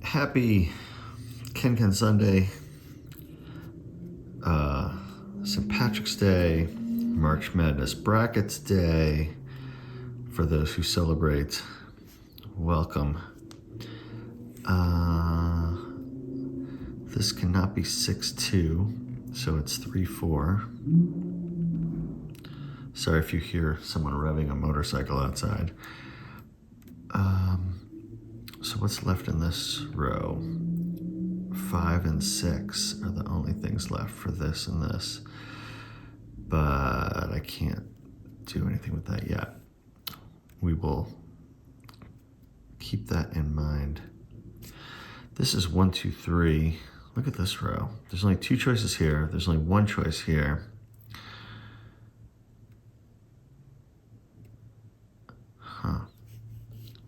Happy KenKen Sunday, St. Patrick's Day, March Madness Brackets Day. For those who celebrate, welcome. This cannot be 6-2, so it's 3-4. Sorry if you hear someone revving a motorcycle outside. So what's left in this row? 5 and 6 are the only things left for this and this. But I can't do anything with that yet. We will keep that in mind. This is 1, 2, 3. Look at this row. There's only 2 choices here. There's only 1 choice here.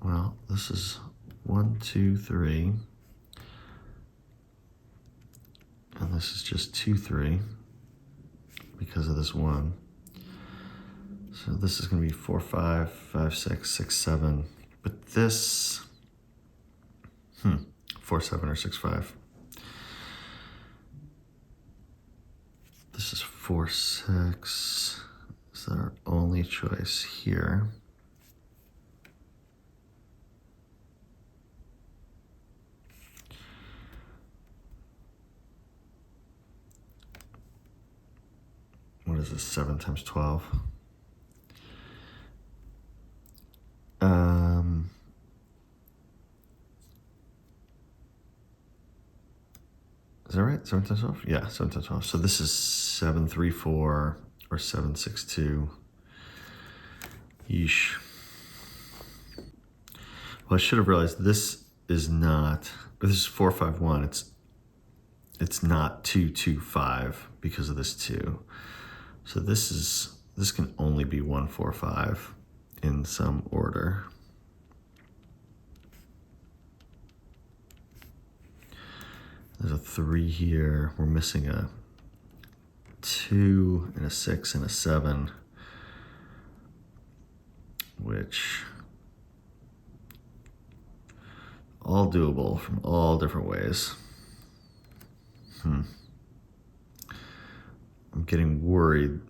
Well, this is 1, 2, 3. And this is just 2, 3 because of this 1. So this is going to be 4, 5, 5, 6, 6, 7. But this, 4, 7, or 6, 5. This is 4, 6. Is our only choice here. What is this, 7 times 12? Is that right? 7 times 12? Yeah, 7 times 12. So this is 7, 3, 4, or 7, 6, 2. Yeesh. Well, I should have realized this is not, this is 4, 5, 1. It's not 2, 2, 5 because of this 2. So this can only be 1, 4, 5 in some order. There's a 3 here. We're missing a 2 and a 6 and a 7, which all doable from all different ways. I'm getting worried.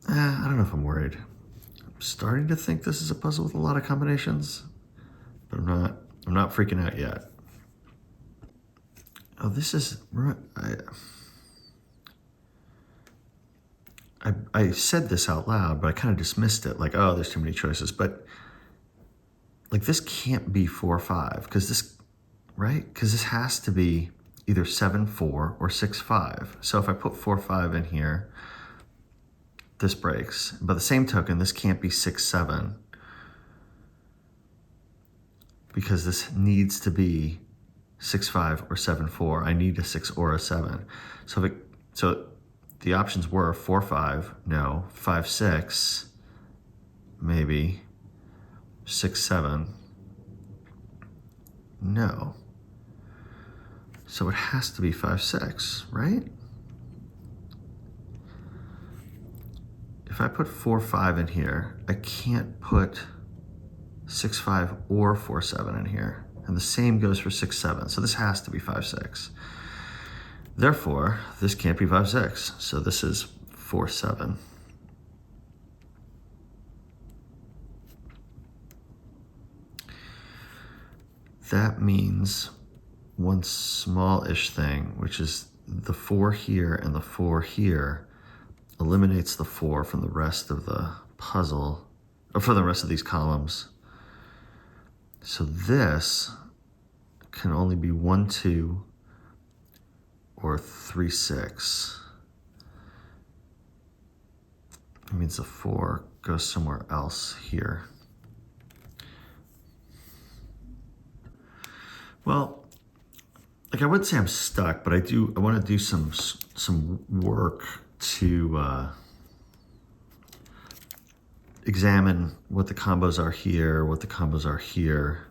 I don't know if I'm worried. I'm starting to think this is a puzzle with a lot of combinations, but I'm not freaking out yet. Oh, this is, I said this out loud, but I kind of dismissed it. Like, oh, there's too many choices. But like, this can't be 4, 5 because this, right? Because this has to be either 7, 4 or 6, 5. So if I put 4, 5 in here, this breaks. By the same token, this can't be 6, 7 because this needs to be 6, 5 or 7, 4. I need a 6 or a 7. So the options were 4, 5, no, 5, 6, maybe, 6, 7, no. So it has to be 5, 6, right? If I put 4, 5 in here, I can't put 6, 5 or 4, 7 in here. And the same goes for 6, 7. So this has to be 5, 6. Therefore, this can't be 5, 6. So this is 4, 7. That means one small-ish thing, which is the 4 here and the 4 here, eliminates the 4 from the rest of the puzzle, or for the rest of these columns. So this can only be 1, 2, or 3, 6. It means the 4 goes somewhere else here. Well, like I wouldn't say I'm stuck, but I want to do some work to examine what the combos are here, what the combos are here.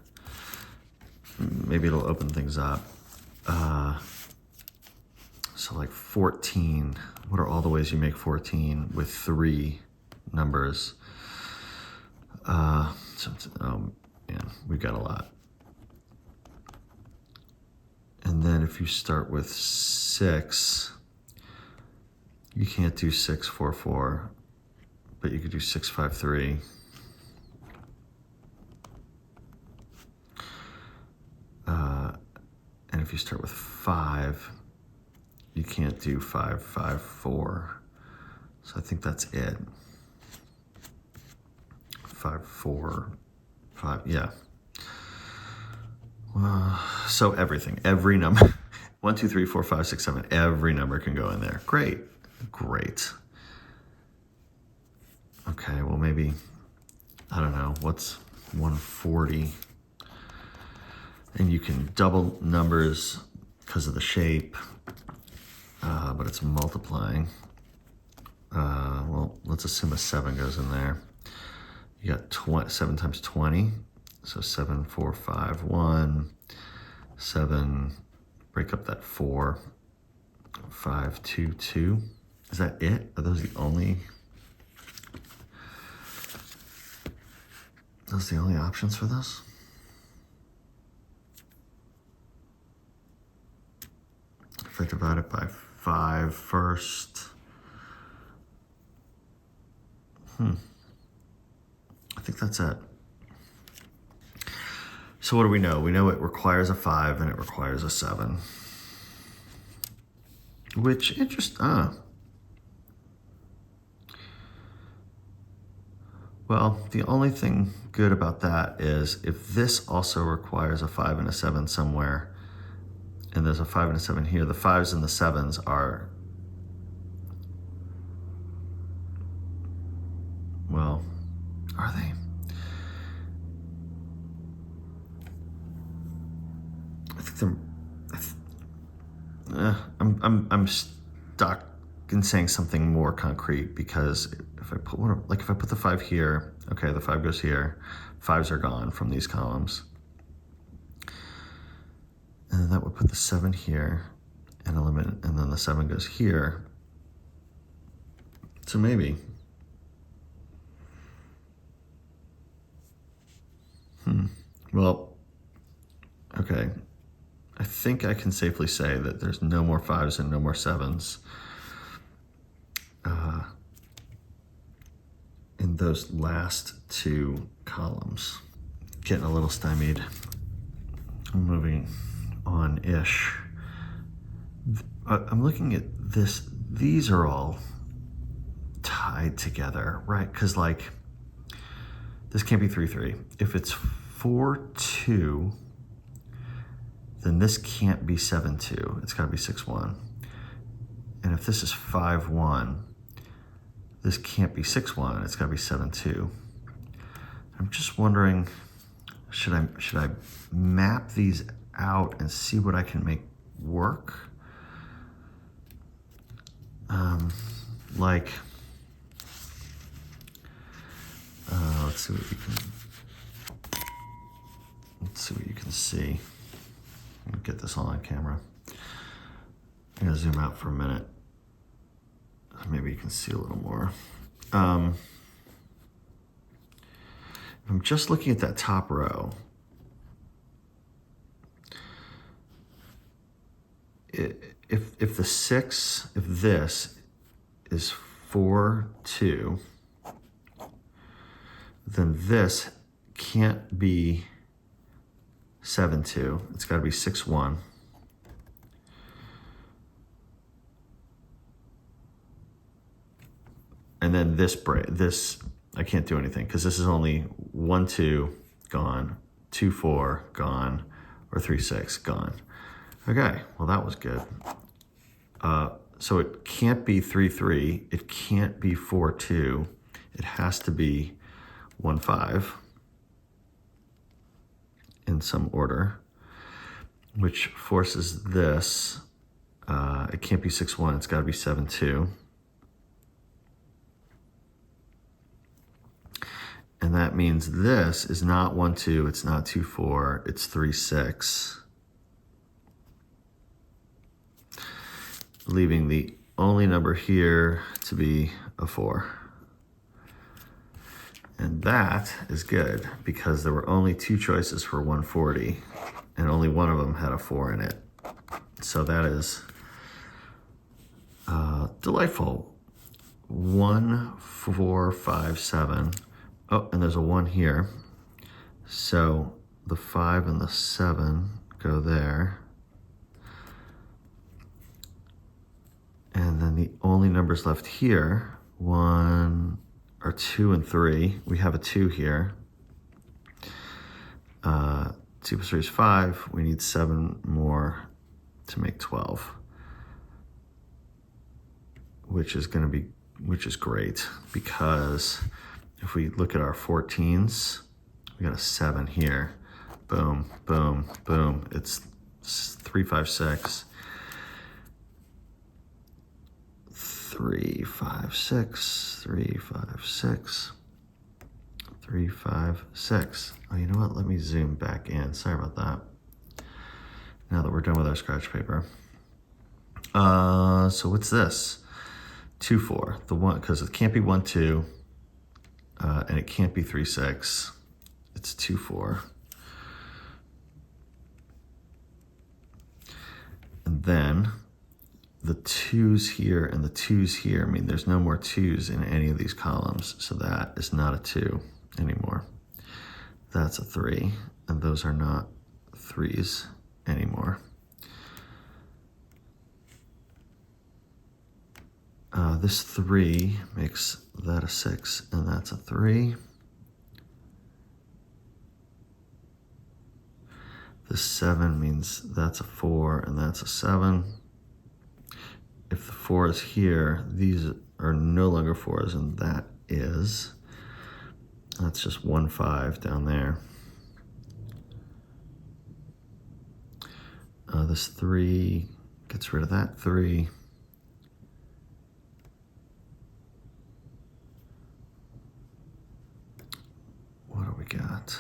Maybe it'll open things up. So like 14, what are all the ways you make 14 with 3 numbers? Oh man, we've got a lot. then if you start with 6, you can't do 6, 4, 4, but you could do 6, 5, 3. And if you start with 5, you can't do 5, 5, 4. So I think that's it. 5, 4, 5, yeah. So everything, every number, 1, 2, 3, 4, 5, 6, 7, every number can go in there. Great, great. Okay, well maybe, I don't know, what's 140? And you can double numbers because of the shape, but it's multiplying. Well, let's assume a 7 goes in there. You got 7 times 20, so 7, 4, 5, 1, 7, break up that 4, 5, 2, 2. Is that it? Are those the only options for this? If I divide it by 5 first, I think that's it. So what do we know? We know it requires a 5 and it requires a 7. Which, well, the only thing good about that is if this also requires a 5 and a 7 somewhere, and there's a 5 and a 7 here, the 5s and the 7s are, well, are they? I think they're, I'm stuck in saying something more concrete, because if I put one, like if I put the 5 here, okay, the 5 goes here, 5s are gone from these columns. And then that would put the 7 here and eliminate, and then the 7 goes here. So maybe. Well, okay. I think I can safely say that there's no more 5s and no more 7s in those last 2 columns. Getting a little stymied. I'm moving on-ish. I'm looking at this. These are all tied together, right? Because like, this can't be 3, 3. If it's 4, 2, then this can't be 7, 2. It's got to be 6, 1. And if this is 5, 1, this can't be 6, 1. It's got to be 7, 2. I'm just wondering, should I map these out and see what I can make work? Like, let's see what you can see. Let me get this all on camera. I'm gonna zoom out for a minute. Maybe you can see a little more. I'm just looking at that top row. If the 6, if this is 4, 2, then this can't be 7, 2. It's got to be 6, 1. And then this I can't do anything because this is only 1, 2, gone, 2, 4, gone, or 3, 6, gone. Okay, well that was good. So it can't be 3, 3. It can't be 4, 2. It has to be 1, 5 in some order, which forces this. It can't be 6, 1. It's got to be 7, 2. And that means this is not 1, 2. It's not 2, 4. It's 3, 6. Leaving the only number here to be a 4. And that is good because there were only 2 choices for 140 and only one of them had a 4 in it. So that is delightful. 1, 4, 5, 7. Oh, and there's a 1 here. So the 5 and the 7 go there. And then the only numbers left here, 1 are 2 and 3. We have a 2 here. 2 plus 3 is 5. We need 7 more to make 12, which is great, because if we look at our 14s, we got a 7 here. Boom, boom, boom. It's 3, 5, 6. 3, 5, 6, 3, 5, 6, 3, 5, 6. Oh, you know what? Let me zoom back in. Sorry about that. Now that we're done with our scratch paper. So what's this? 2, 4. The 1, because it can't be 1, 2, and it can't be 3, 6. It's 2, 4. And then the 2s here and the 2s here mean there's no more 2s in any of these columns, so that is not a 2 anymore. That's a 3, and those are not 3s anymore. This 3 makes that a 6, and that's a 3. This 7 means that's a 4, and that's a 7. If the 4 is here, these are no longer 4s, and that's just 1, 5 down there. This 3 gets rid of that 3. What do we got?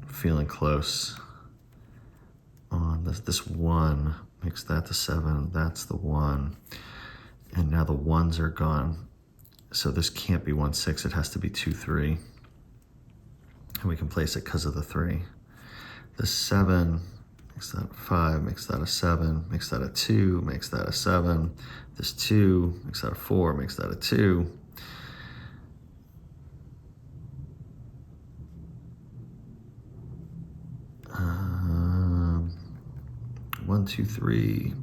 Feeling close on this 1 makes that the 7. That's the 1, and now the 1s are gone. So this can't be 1, 6. It has to be 2, 3, and we can place it because of the 3. The 7 makes that a 5, makes that a 7, makes that a 2, makes that a 7. This 2 makes that a 4, makes that a 2. 1, 2, 3.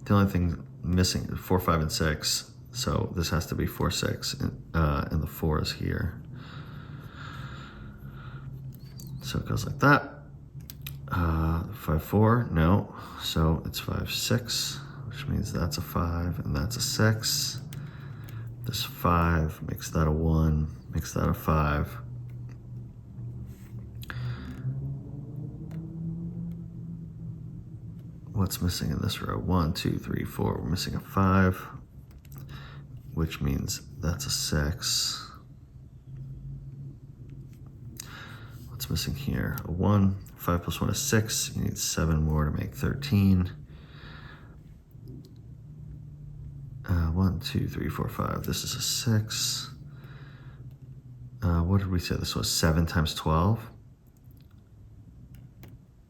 The only thing missing is 4, 5, and 6. So this has to be 4, 6, and the 4 is here. So it goes like that. 5, 4, no. So it's 5, 6, which means that's a 5 and that's a 6. This 5 makes that a 1, makes that a 5. What's missing in this row? 1, 2, 3, 4. We're missing a 5, which means that's a 6. What's missing here? A 1. 5 plus 1 is 6. You need 7 more to make 13. 1, 2, 3, 4, 5. This is a 6. What did we say this was? 7 times 12.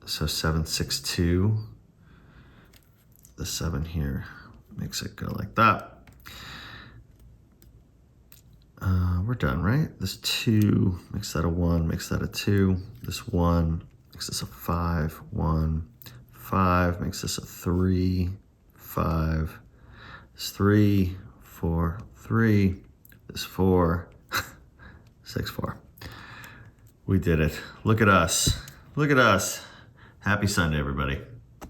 So 7, 6, 2. The 7 here makes it go like that. We're done, right? This 2 makes that a 1, makes that a 2. This 1 makes this a 5, 1. 5 makes this a 3, 5. This 3, 4, 3. This 4, 6, 4. We did it. Look at us. Look at us. Happy Sunday, everybody.